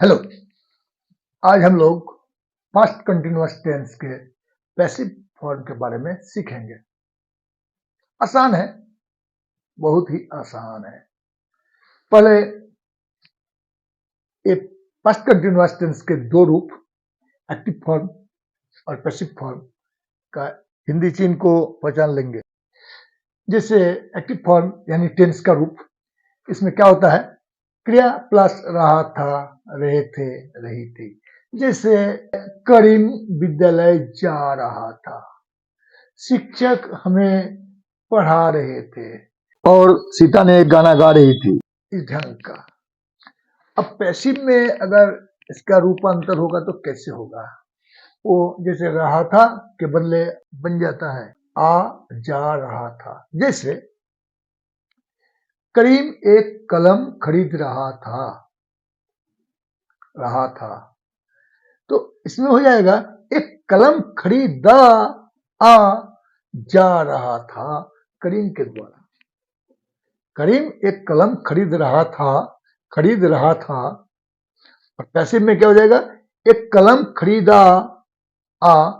Hello. आज हम लोग पास्ट कंटिन्यूअस टेंस के पैसिव फॉर्म के बारे में सीखेंगे। आसान है, बहुत ही आसान है। पहले एक पास्ट कंटिन्यूअस टेंस के दो रूप एक्टिव फॉर्म और पैसिव फॉर्म का हिंदी चिन्ह को पहचान लेंगे। जैसे एक्टिव फॉर्म यानी टेंस का रूप, इसमें क्या होता है? क्रिया प्लस रहा था, रहे थे, रही थी। जैसे करीम विद्यालय जा रहा था, शिक्षक हमें पढ़ा रहे थे और सीता ने एक गाना गा रही थी, इस ढंग का। अब पैसिव में अगर इसका रूपांतर होगा तो कैसे होगा? वो जैसे रहा था के बदले बन जाता है आ जा रहा था। जैसे करीम एक कलम खरीद रहा था, तो इसमें हो जाएगा एक कलम खरीदा आ जा रहा था करीम के द्वारा। करीम एक कलम खरीद रहा था। और पैसिव में क्या हो जाएगा? एक कलम खरीदा आ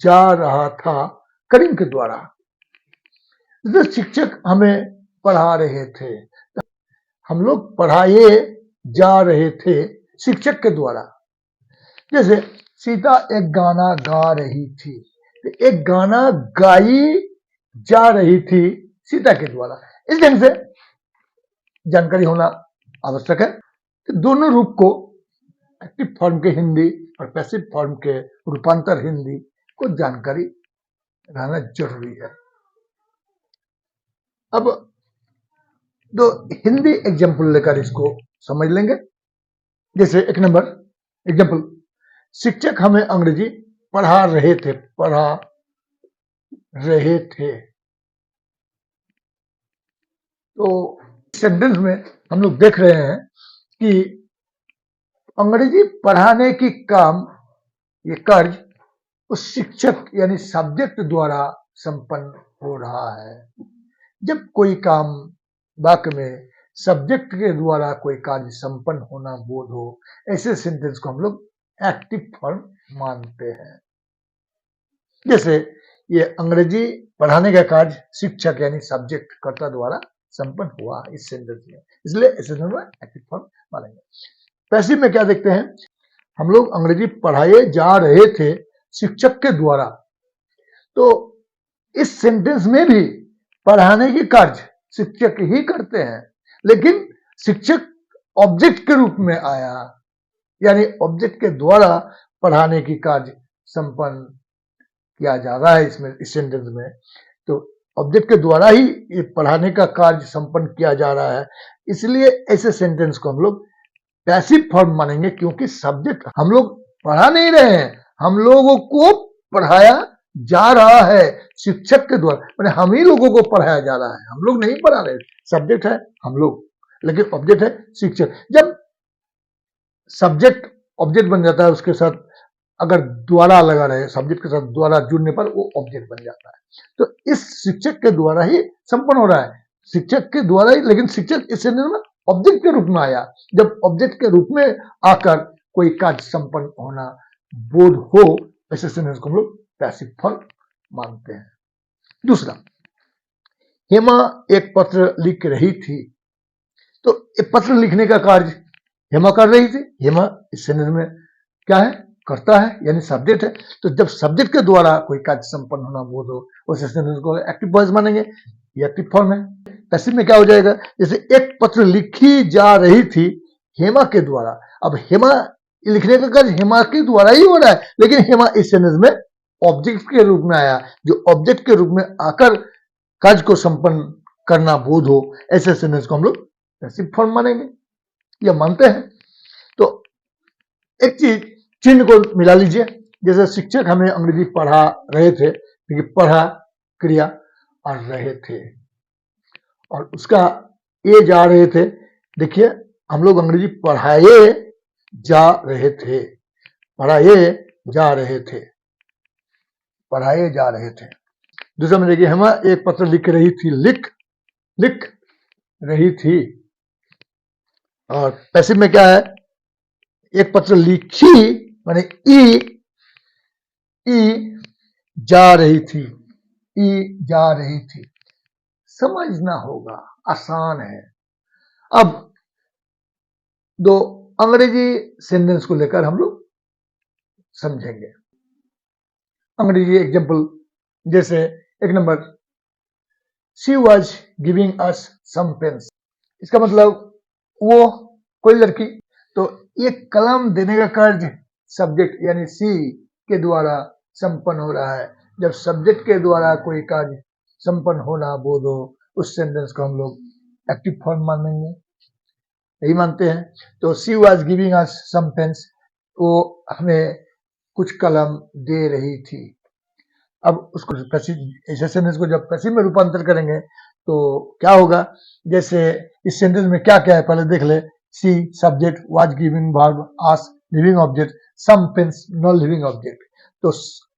जा रहा था करीम के द्वारा। जैसे शिक्षक हमें पढ़ा रहे थे, हम लोग पढ़ाए जा रहे थे शिक्षक के द्वारा। जैसे सीता एक गाना गा रही थी, तो एक गाना गाई जा रही थी सीता के द्वारा। इस ढंग से जानकारी होना आवश्यक है। तो दोनों रूप को, एक्टिव फॉर्म के हिंदी और पैसिव फॉर्म के रूपांतर हिंदी को जानकारी रहना जरूरी है। अब दो हिंदी एग्जाम्पल लेकर इसको समझ लेंगे। जैसे एक नंबर एग्जाम्पल, शिक्षक हमें अंग्रेजी पढ़ा रहे थे। तो सेंटेंस में हम लोग देख रहे हैं कि अंग्रेजी पढ़ाने की काम, ये कार्य उस शिक्षक यानी सब्जेक्ट द्वारा संपन्न हो रहा है। जब कोई काम वाक्य में सब्जेक्ट के द्वारा कोई कार्य संपन्न होना बोध हो, ऐसे सेंटेंस को हम लोग एक्टिव फॉर्म मानते हैं। जैसे ये अंग्रेजी पढ़ाने का कार्य शिक्षक यानी सब्जेक्ट कर्ता द्वारा संपन्न हुआ इस सेंटेंस में, इसलिए इस सेंटेंस में एक्टिव फॉर्म मानेंगे। पैसिव में क्या देखते हैं? हम लोग अंग्रेजी पढ़ाए जा रहे थे शिक्षक के द्वारा। तो इस सेंटेंस में भी पढ़ाने की कार्य शिक्षक ही करते हैं, लेकिन शिक्षक ऑब्जेक्ट के रूप में आया, यानी ऑब्जेक्ट के द्वारा पढ़ाने की कार्य संपन्न किया जा रहा है इसमें, इस सेंटेंस में। तो ऑब्जेक्ट के द्वारा ही ये पढ़ाने का कार्य संपन्न किया जा रहा है, इसलिए ऐसे सेंटेंस को हम लोग पैसिव फॉर्म मानेंगे, क्योंकि सब्जेक्ट हम लोग पढ़ा नहीं रहे हैं, हम लोगों को पढ़ाया जा रहा है शिक्षक के द्वारा। मैंने हम ही लोगों को पढ़ाया जा रहा है, हम लोग नहीं पढ़ा रहे। सब्जेक्ट है हम लोग, लेकिन ऑब्जेक्ट है शिक्षक। जब सब्जेक्ट ऑब्जेक्ट बन जाता है, उसके साथ अगर द्वारा लगा रहे, सब्जेक्ट के साथ द्वारा जुड़ने पर वो ऑब्जेक्ट बन जाता है। तो इस शिक्षक के द्वारा ही संपन्न हो रहा है, शिक्षक के द्वारा ही, लेकिन शिक्षक इस सेंटेंस में ऑब्जेक्ट के रूप में आया। जब ऑब्जेक्ट के रूप में आकर कोई कार्य संपन्न होना बोध हो, ऐसे सेंटेंस को हम लोग पैसिव फॉर्म मानते हैं। दूसरा, हेमा एक पत्र लिख रही थी। तो एक पत्र लिखने का कार्य हेमा कर रही थी। हेमा इस सेंटेंस में क्या है? करता है, यानी सब्जेक्ट है। तो जब सब्जेक्ट के द्वारा कोई कार्य संपन्न होना बोध हो, उस सेंटेंस को एक्टिव वॉइस मानेंगे, ये एक्टिव फॉर्म है। पैसिव में क्या हो जाएगा? जैसे एक पत्र लिखी जा रही थी हेमा के द्वारा। अब हेमा लिखने का कार्य हेमा के द्वारा ही हो रहा है, लेकिन हेमा इस सेंटेंस में ऑब्जेक्ट के रूप में आया। जो ऑब्जेक्ट के रूप में आकर कार्य को संपन्न करना बोध हो, ऐसे सेंटेंस को हम लोग पैसिव फॉर्म मानेंगे या मानते हैं। तो एक चीज चिन्ह को मिला लीजिए। जैसे शिक्षक हमें अंग्रेजी पढ़ा रहे थे, देखिए पढ़ा क्रिया और रहे थे, और उसका ये जा रहे थे। देखिए हम लोग अंग्रेजी पढ़ाए जा रहे थे, पढ़ाए जा रहे थे। दूसरा में देखिए हेमा एक पत्र लिख रही थी, लिख रही थी। और पैसिव में क्या है? एक पत्र लिखी माने ई जा रही थी, ई जा रही थी। समझना होगा, आसान है। अब दो अंग्रेजी सेंटेंस को लेकर हम लोग समझेंगे। अंग्रेजी एग्जाम्पल, जैसे एक number, she was giving us some pens. इसका मतलब वो कोई लड़की, तो एक कलम देने का कार्य सब्जेक्ट यानी सी के द्वारा संपन्न हो रहा है। जब सब्जेक्ट के द्वारा कोई कार्य संपन्न होना बोध हो, उस सेंटेंस को हम लोग एक्टिव फॉर्म मानेंगे, यही मानते हैं। तो she was giving us some pens, वो हमें कुछ कलम दे रही थी। अब उसको ऐसे सेंटेंस को जब पैसिव में रूपांतर करेंगे तो क्या होगा, जैसे इस सेंटेंस में क्या क्या है पहले देख ले। She subject, was giving verb, us living object, some pens non living object. तो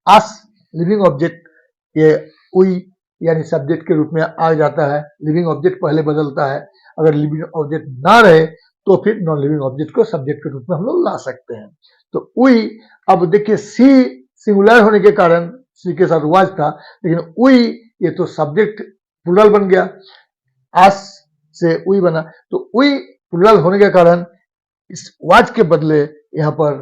आस लिविंग ऑब्जेक्ट ये उई यानी सब्जेक्ट के रूप में आ जाता है, लिविंग ऑब्जेक्ट पहले बदलता है। अगर लिविंग ऑब्जेक्ट ना रहे तो फिर नॉन लिविंग ऑब्जेक्ट को सब्जेक्ट के रूप में हम लोग ला सकते हैं। तो उई, अब देखिए सी सिंगुलर होने के कारण सी के साथ वाज था, लेकिन उई ये तो सब्जेक्ट प्लूरल बन गया, आस से उई बना। तो उई प्लूरल होने के कारण इस वाज के बदले यहाँ पर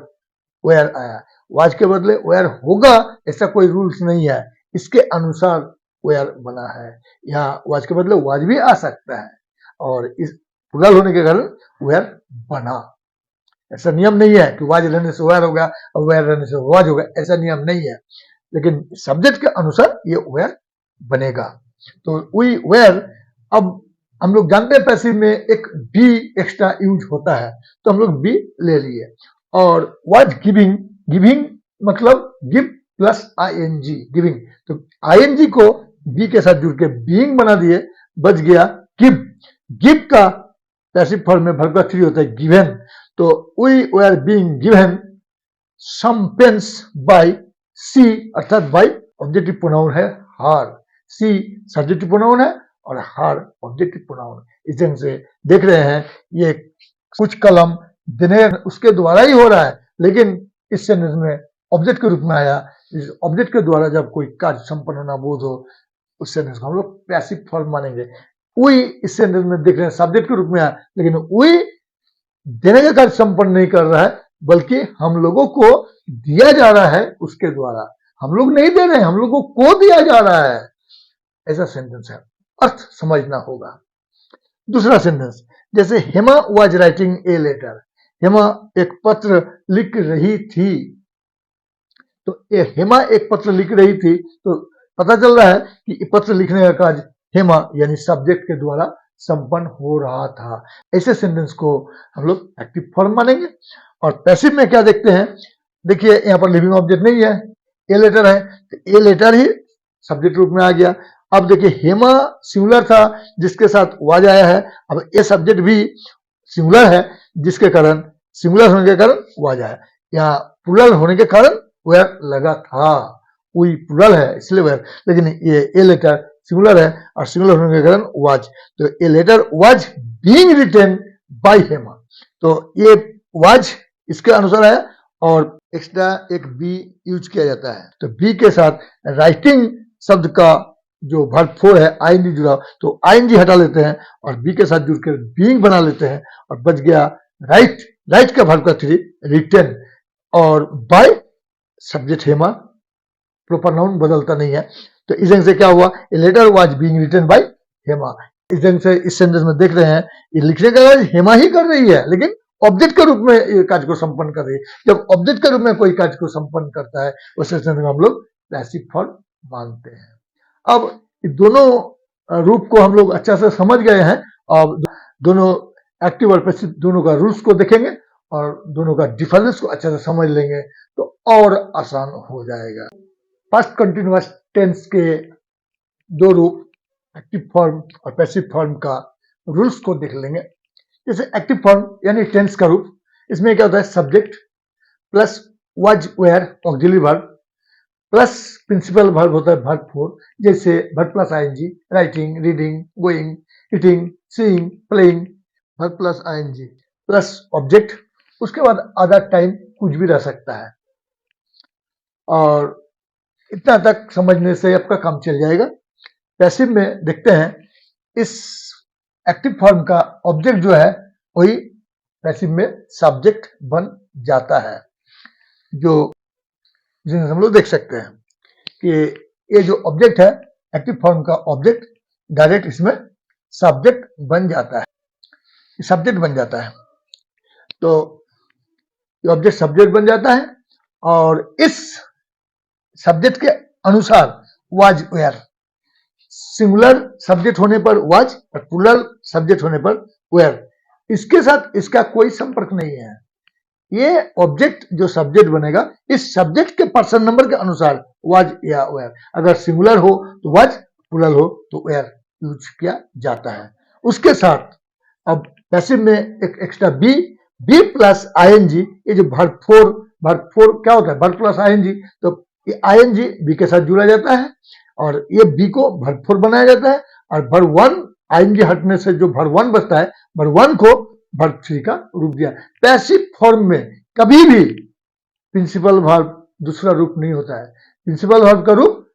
वेयर आया। वाज के बदले वेयर होगा ऐसा कोई रूल्स नहीं है, इसके अनुसार वेयर बना है। यहाँ वाज के बदले वाज भी आ सकता है और इस प्लूरल होने के कारण वेयर बना। ऐसा नियम नहीं है कि वाज रहने से वेयर होगा और वेयर रहने से वाज होगा, ऐसा नियम नहीं है, लेकिन सब्जेक्ट के अनुसार ये वेयर बनेगा। तो वी वेयर, अब हम लोग जानते हैं पैसिव में एक बी एक्स्ट्रा यूज होता है, तो हम लोग बी ले लिए। और वाज गिविंग, गिविंग मतलब गिव प्लस आईएनजी, गिविंग। तो आईएनजी को बी के साथ जुड़ के बीइंग बना दिए, बच गया गिव। गिव का पैसिव फॉर्म में वर्ब का थ्री होता है गिवन। तो we were being given some pens by she, अर्थात बाय ऑब्जेक्टिव प्रोनाउन है हार। सी सब्जेक्टिव प्रोनाउन है और हार ऑब्जेक्टिव प्रोनाउन। इस ढंग से देख रहे हैं ये कुछ कलम देने उसके द्वारा ही हो रहा है, लेकिन इस सेंटेंस में ऑब्जेक्ट के रूप में आया। इस ऑब्जेक्ट के द्वारा जब कोई कार्य संपन्न होना बोध हो, उस सेंटेंस को हम लोग पैसिव फॉर्म मानेंगे। वी इस सेंटेंस में देख रहे हैं सब्जेक्ट के रूप में आया, लेकिन वी देने का कार्य संपन्न नहीं कर रहा है, बल्कि हम लोगों को दिया जा रहा है उसके द्वारा। हम लोग नहीं दे रहे हैं, हम लोगों को दिया जा रहा है, ऐसा सेंटेंस है। अर्थ समझना होगा। दूसरा सेंटेंस, जैसे Hema was writing a letter. Hema एक पत्र लिख रही थी। तो हेमा एक पत्र लिख रही थी, तो पता चल रहा है कि पत्र लिखने का कार्य हेमा यानी सब्जेक्ट के द्वारा संपन्न हो रहा था। ऐसे सेंटेंस को हम लोग एक्टिव फॉर्म मानेंगे। और पैसिव में क्या देखते हैं, देखिए यहाँ पर लिविंग ऑब्जेक्ट नहीं है, ए लेटर है, तो ए लेटर ही सब्जेक्ट रूप में आ गया। अब देखिए हेमा सिंगुलर था जिसके साथ वाज आया है, अब ए सब्जेक्ट भी सिंगुलर है जिसके कारण, सिंगुलर होने के कारण वाज आया। यहाँ प्लूरल होने के कारण वेयर लगा था, वही प्लूरल है इसलिए वेयर, लेकिन ये ए लेटर सिंगुलर है और सिंगुलर होने के कारण वाज। तो a letter was being written by Hema, तो ये वाज इसके अनुसार है और एक्स्ट्रा एक बी यूज किया जाता है। तो बी के साथ राइटिंग शब्द का जो वर्ब फोर है आईएनजी जुड़ा, तो आईएनजी हटा लेते हैं और बी के साथ जुड़कर बीइंग बना लेते हैं और बच गया राइट। राइट का वर्ब का थ्री रिटन, और by subject Hema, proper noun बदलता नहीं है। तो इस ढंग से क्या हुआ, a letter was being written by Hema. इस ढंग से इस सेंटेंस में देख रहे हैं ये लिखने का कार्य हेमा ही कर रही है, लेकिन ऑब्जेक्ट के रूप में ये कार्य को संपन्न कर रही है। जब ऑब्जेक्ट के रूप में कोई कार्य को संपन्न करता है उस सेंटेंस में हम लोग पैसिव फॉर्म मानते हैं। अब दोनों रूप को हम लोग अच्छा से समझ गए हैं, और दोनों एक्टिव और पैसिव दोनों का रूल्स को देखेंगे और दोनों का डिफरेंस को अच्छा से समझ लेंगे तो और आसान हो जाएगा। फर्स्ट कंटिन्यूअस टेंस के दो रूप एक्टिव फॉर्म और पैसिव फॉर्म का रूल्स को देख लेंगे। जैसे एक्टिव फॉर्म यानी टेंस का रूप, इसमें क्या होता है, subject plus was were auxiliary verb plus principal verb होता है वर्ब फोर, जैसे verb plus ING, writing, reading, going, eating, seeing, playing, verb plus ING plus object उसके बाद अदर टाइम कुछ भी रह सकता है। और इतना तक समझने से आपका काम चल जाएगा। पैसिव में देखते हैं, इस एक्टिव फॉर्म का ऑब्जेक्ट जो है वही पैसिव में सब्जेक्ट बन जाता है, जो जिन्हें हम लोग देख सकते हैं कि ये जो ऑब्जेक्ट है एक्टिव फॉर्म का ऑब्जेक्ट डायरेक्ट इसमें सब्जेक्ट बन जाता है, सब्जेक्ट बन जाता है। तो ये ऑब्जेक्ट सब्जेक्ट बन जाता है और इस सब्जेक्ट के अनुसार वाज वेयर, सिंगुलर सब्जेक्ट होने पर वाज और प्लूरल सब्जेक्ट होने पर वेयर, इसके साथ इसका कोई संपर्क नहीं है। ये ऑब्जेक्ट जो सब्जेक्ट बनेगा इस सब्जेक्ट के पर्सन नंबर के अनुसार वाज या वेयर, अगर सिंगुलर हो तो वाज, प्लूरल हो तो वेयर यूज किया जाता है। उसके साथ अब पैसिव में एक extra B, B plus ING, ये जो वर्ब फोर क्या होता है, वर्ब प्लस आईएनजी, तो ये आईएनजी बी के साथ जुड़ा जाता है और ये बी को वर्ब फोर बनाया जाता है और वर्ब वन आईएनजी हटने से जो वर्ब वन बचता है वर्ब वन को वर्ब थ्री का रूप दिया। पैसिव फॉर्म में कभी भी प्रिंसिपल वर्ब दूसरा रूप नहीं होता है, प्रिंसिपल वर्ब का रूप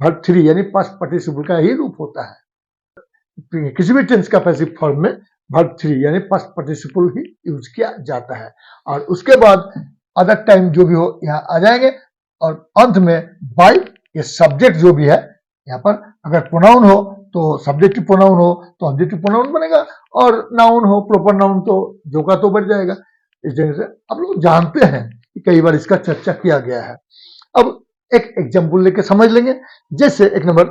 वर्ब थ्री यानी पास्ट पार्टिसिपल का ही रूप होता है। किसी भी टेंस का पैसिव फॉर्म में वर्ब थ्री यानी पास्ट पार्टिसिपल ही यूज किया जाता है और उसके बाद अदर टाइम जो भी हो यहाँ आ जाएंगे और अंत में बाय, ये सब्जेक्ट जो भी है यहाँ पर अगर प्रोनाउन हो तो सब्जेक्टिव प्रोनाउन हो तो ऑब्जेक्टिव प्रोनाउन बनेगा और नाउन हो प्रॉपर नाउन तो जो का तो बढ़ जाएगा। इस तरह से आप लोग जानते हैं कि कई बार इसका चर्चा किया गया है। अब एक एग्जाम्पल लेके समझ लेंगे, जैसे एक number,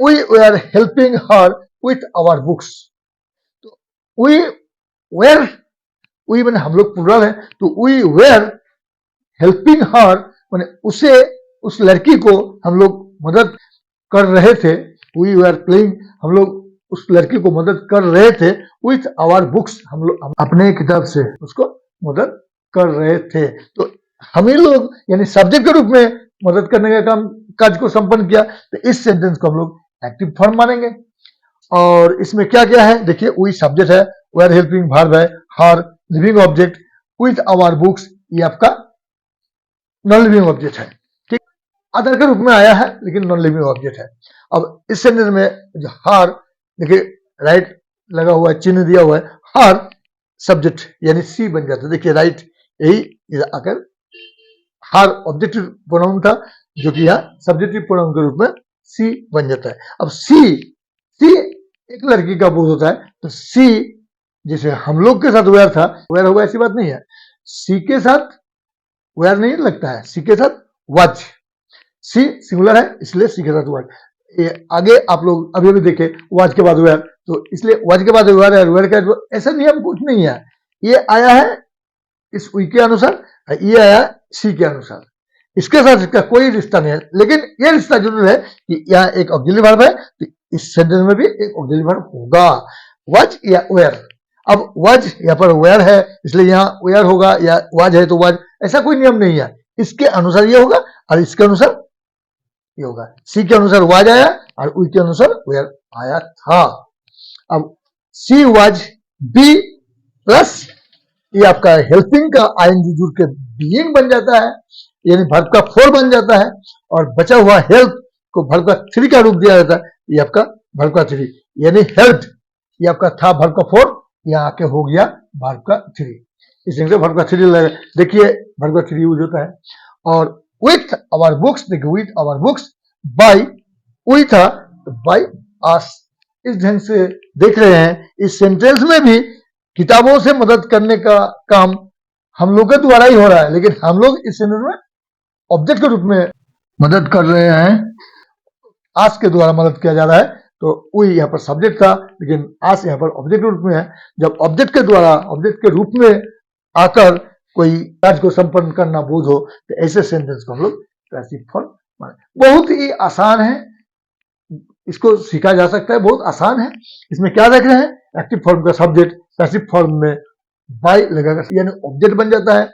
we are helping her with our books. तो वी वेयर, वी मैंने हम लोग प्लूरल है तो वी वेयर हेल्पिंग हर मैंने उसे, उस लड़की को हम लोग मदद कर रहे थे, वी वर प्लेइंग, हम लोग उस लड़की को मदद कर रहे थे विथ आवर बुक्स, हम लोग अपने किताब से उसको मदद कर रहे थे। तो हम ही लोग यानी सब्जेक्ट के रूप में मदद करने का काम काज को संपन्न किया, तो इस सेंटेंस को हम लोग एक्टिव फॉर्म मानेंगे। और इसमें क्या क्या है देखिए, वी सब्जेक्ट है, वी आर हेल्पिंग वर्ब है, her living object, with our books ये आपका नॉन लिविंग ऑब्जेक्ट है, ठीक, अदर के रूप में आया है लेकिन नॉन लिविंग ऑब्जेक्ट है। अब इस सेंटेंस में जो हार देखिए राइट लगा हुआ है, चिन्ह दिया हुआ है, हार सब्जेक्ट यानी सी बन जाता है। देखिए राइट यही आकर हार ऑब्जेक्टिव प्रोनाउन था जो कि यहाँ सब्जेक्टिव प्रोनाउन के रूप में सी बन जाता है। अब सी एक लड़की का बोध होता है तो सी जैसे हम लोग के साथ वेयर था, वेयर होगा ऐसी बात नहीं है, सी के साथ वेयर नहीं लगता है, सी के साथ वाज, सी सिंगुलर है इसलिए सी के साथ वाज। ये आगे आप लोग अभी अभी देखे वाज के बाद वेयर, तो इसलिए वाज के बाद वेयर है, वेयर का ऐसा नियम कुछ नहीं है, ये आया है इस वी के अनुसार, ये आया सी के अनुसार, इसके साथ इसका कोई रिश्ता नहीं है। लेकिन ये रिश्ता जरूर है कि यहाँ एक ऑक्सिलरी वर्ब है तो इस सेंटेंस में भी एक ऑक्सिलरी वर्ब होगा, वाज या वेयर। अब वाज यहाँ पर वेयर है इसलिए यहाँ वेयर होगा, या वाज है तो वाज, ऐसा कोई नियम नहीं है, इसके अनुसार ये होगा और इसके अनुसार ये होगा। सी के अनुसार वाज आया और वी के अनुसार वेयर आया था। अब सी वाज बी प्लस ये आपका हेल्पिंग का आईएनजी जुड़ के बीइंग बन जाता है यानी वर्ब का फोर बन जाता है और बचा हुआ हेल्प को वर्ब का थ्री का रूप दिया जाता है, ये आपका वर्ब का थ्री यानी हेल्प्ड, ये आपका था वर्ब का फोर, यहाँ आके हो गया वर्ब का थ्री। इस तरह से वर्ब का थ्री लगा, देखिए वर्ब का थ्री यूज होता है। और विथ आवर बुक्स, देखिए with our books, by we था बाय आस, इस ढंग से देख रहे हैं इस सेंटेंस में भी किताबों से मदद करने का काम हम लोग के द्वारा ही हो रहा है, लेकिन हम लोग इस सेंटेंस में ऑब्जेक्ट के रूप में मदद कर रहे हैं, आस के द्वारा मदद किया जा रहा है। तो वी यहाँ पर सब्जेक्ट था लेकिन आस यहाँ पर ऑब्जेक्ट के रूप में है। जब ऑब्जेक्ट के द्वारा ऑब्जेक्ट के रूप में आकर कोई कार्य को संपन्न करना बोध हो तो ऐसे सेंटेंस को हम लोग पैसिव फॉर्म माने। बहुत ही आसान है, इसको सीखा जा सकता है, बहुत आसान है। इसमें क्या देख रहे हैं, एक्टिव फॉर्म का सब्जेक्ट पैसिव फॉर्म में बाय लगेगा यानी ऑब्जेक्ट बन जाता है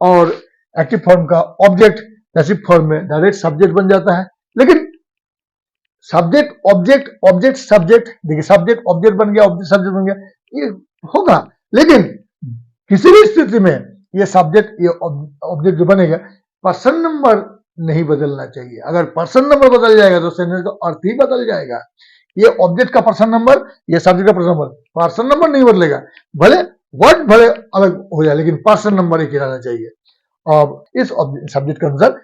और एक्टिव फॉर्म का ऑब्जेक्ट पैसिव फॉर्म में डायरेक्ट सब्जेक्ट बन जाता है। लेकिन सब्जेक्ट ऑब्जेक्ट ऑब्जेक्ट सब्जेक्ट, देखिए सब्जेक्ट ऑब्जेक्ट बन गया, ऑब्जेक्ट सब्जेक्ट बन गया, ये होगा, लेकिन किसी भी स्थिति में ये सब्जेक्ट, ये ऑब्जेक्ट जो बनेगा, पर्सन नंबर नहीं बदलना चाहिए। अगर पर्सन नंबर बदल जाएगा तो सेंटेंस का अर्थ ही बदल जाएगा। ये ऑब्जेक्ट का पर्सन नंबर, ये सब्जेक्ट का पर्सन नंबर, पर्सन नंबर नहीं बदलेगा, भले वर्ड भले अलग हो जाए लेकिन पर्सन नंबर एक ही रहना चाहिए। और इस सब्जेक्ट के अनुसार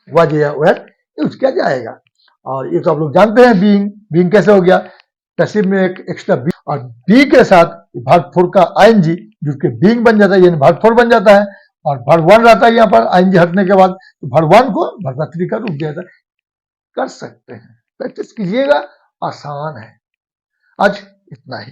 वाज या वेयर यूज किया जाएगा। और ये तो आप लोग जानते हैं, बीइंग कैसे हो गया, पैसिव में एक एक्स्ट्रा बी, और बी के साथ भाग फोर का आईएनजी जो कि बीइंग बन जाता है, यानी भाग फोर बन जाता है, और वर्ब वन रहता है यहाँ पर आईएनजी हटने के बाद, तो वर्ब वन को वर्ब थ्री का रूप दिया जाता है। कर सकते हैं, प्रैक्टिस कीजिएगा, आसान है। आज इतना ही।